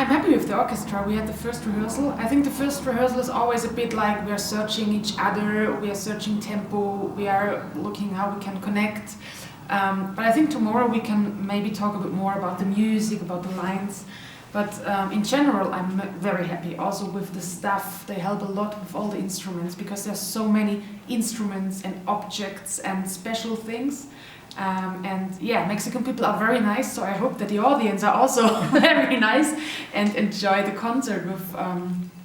happy with the orchestra. We had the first rehearsal. I think the first rehearsal is always a bit like we are searching each other, we are searching tempo, we are looking how we can connect. But I think tomorrow we can maybe talk a bit more about the music, about the lines. But in general, I'm very happy also with the staff. They help a lot with all the instruments because there's so many instruments and objects and special things. And yeah, Mexican people are very nice, so I hope that the audience are also very nice and enjoy the concert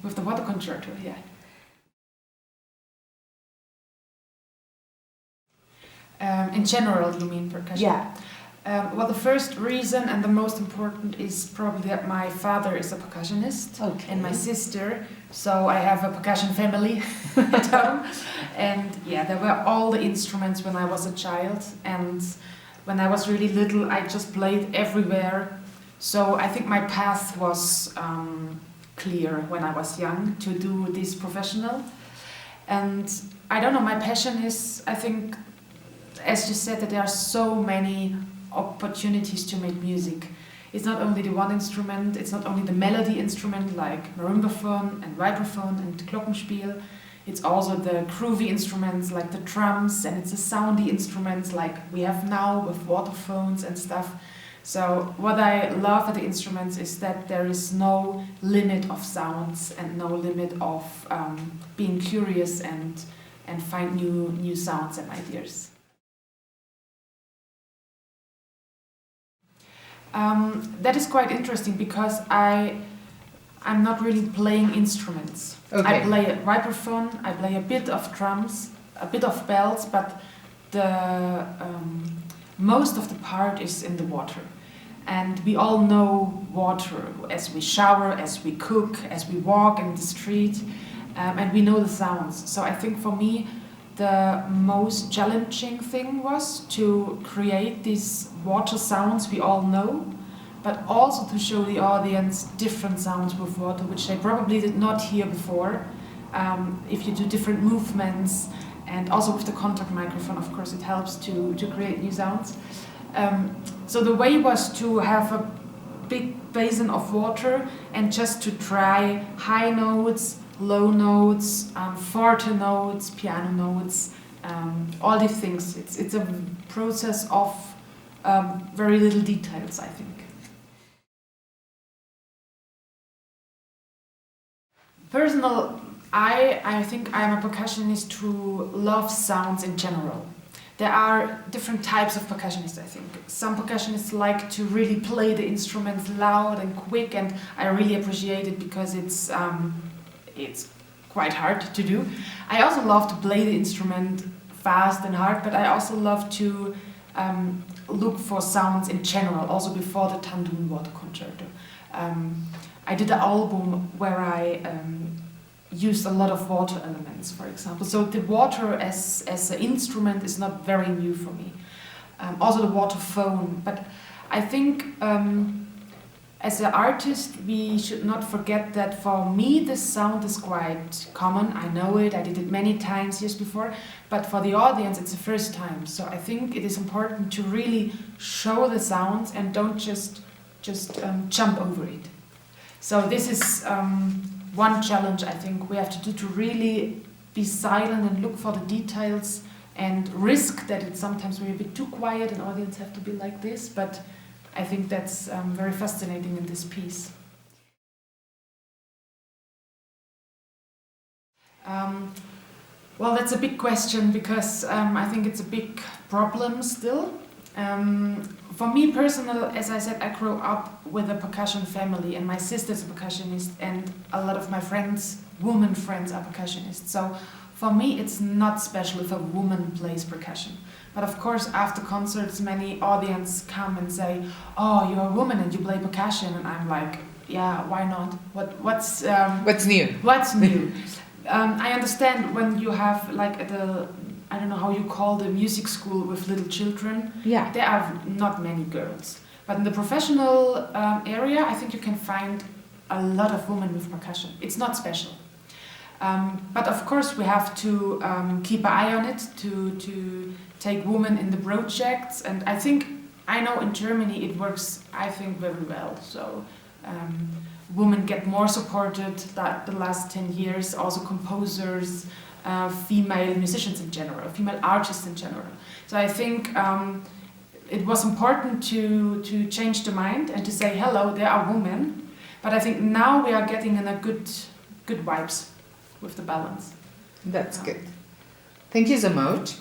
with the water concerto. Yeah. In general, you mean percussion? Yeah. Well, the first reason and the most important is probably that my father is a percussionist and my sister, so I have a percussion family at home. And yeah, there were all the instruments when I was a child, and when I was really little I just played everywhere. So I think my path was clear when I was young to do this professional. And I don't know, my passion is, I think, as you said, that there are so many opportunities to make music. It's not only the one instrument, it's not only the melody instrument like marimbaphone and vibraphone and glockenspiel. It's also the groovy instruments like the drums, and it's the soundy instruments like we have now with waterphones and stuff. So what I love at the instruments is that there is no limit of sounds and no limit of being curious and find new sounds and ideas. That is quite interesting because I'm not really playing instruments. I play a vibraphone, I play a bit of drums, a bit of bells, but the most of the part is in the water. And we all know water as we shower, as we cook, as we walk in the street, and we know the sounds. So I think for me the most challenging thing was to create these water sounds we all know, but also to show the audience different sounds with water, which they probably did not hear before. If you do different movements, and also with the contact microphone, of course, it helps to create new sounds. So the way was to have a big basin of water and just to try high notes, low notes, forte notes, piano notes, all these things. It's a process of very little details, I think. Personal, I think I'm a percussionist who loves sounds in general. There are different types of percussionists, I think. Some percussionists like to really play the instruments loud and quick, and I really appreciate it because it's quite hard to do. I also love to play the instrument fast and hard, but I also love to look for sounds in general, also before the Tandun water concerto. I did an album where I used a lot of water elements, for example. So the water as an instrument is not very new for me. Also the waterphone, but I think as an artist we should not forget that for me the sound is quite common. I know it, I did it many times years before, but for the audience it's the first time. So I think it is important to really show the sounds and don't just jump over it. So this is one challenge I think we have to do, to really be silent and look for the details and risk that it's sometimes we're a bit too quiet and audience have to be like this, but I think that's very fascinating in this piece. Well, that's a big question because I think it's a big problem still. For me personal, as I said, I grew up with a percussion family and my sister's a percussionist and a lot of my friends, women friends, are percussionists. So for me it's not special if a woman plays percussion. But of course after concerts many audience come and say, oh, you're a woman and you play percussion, and I'm like, yeah, why not? What's new? What's new? I understand when you have like at the, I don't know how you call the music school with little children. Yeah. There are not many girls. But in the professional area, I think you can find a lot of women with percussion. It's not special. But of course we have to keep an eye on it, to take women in the projects. And I know in Germany it works, I think, very well. So women get more supported that the last 10 years, also composers, female musicians in general, female artists in general. So I think it was important to change the mind and to say, hello, there are women, but I think now we are getting in a good vibes with the balance. That's good. Thank you so much.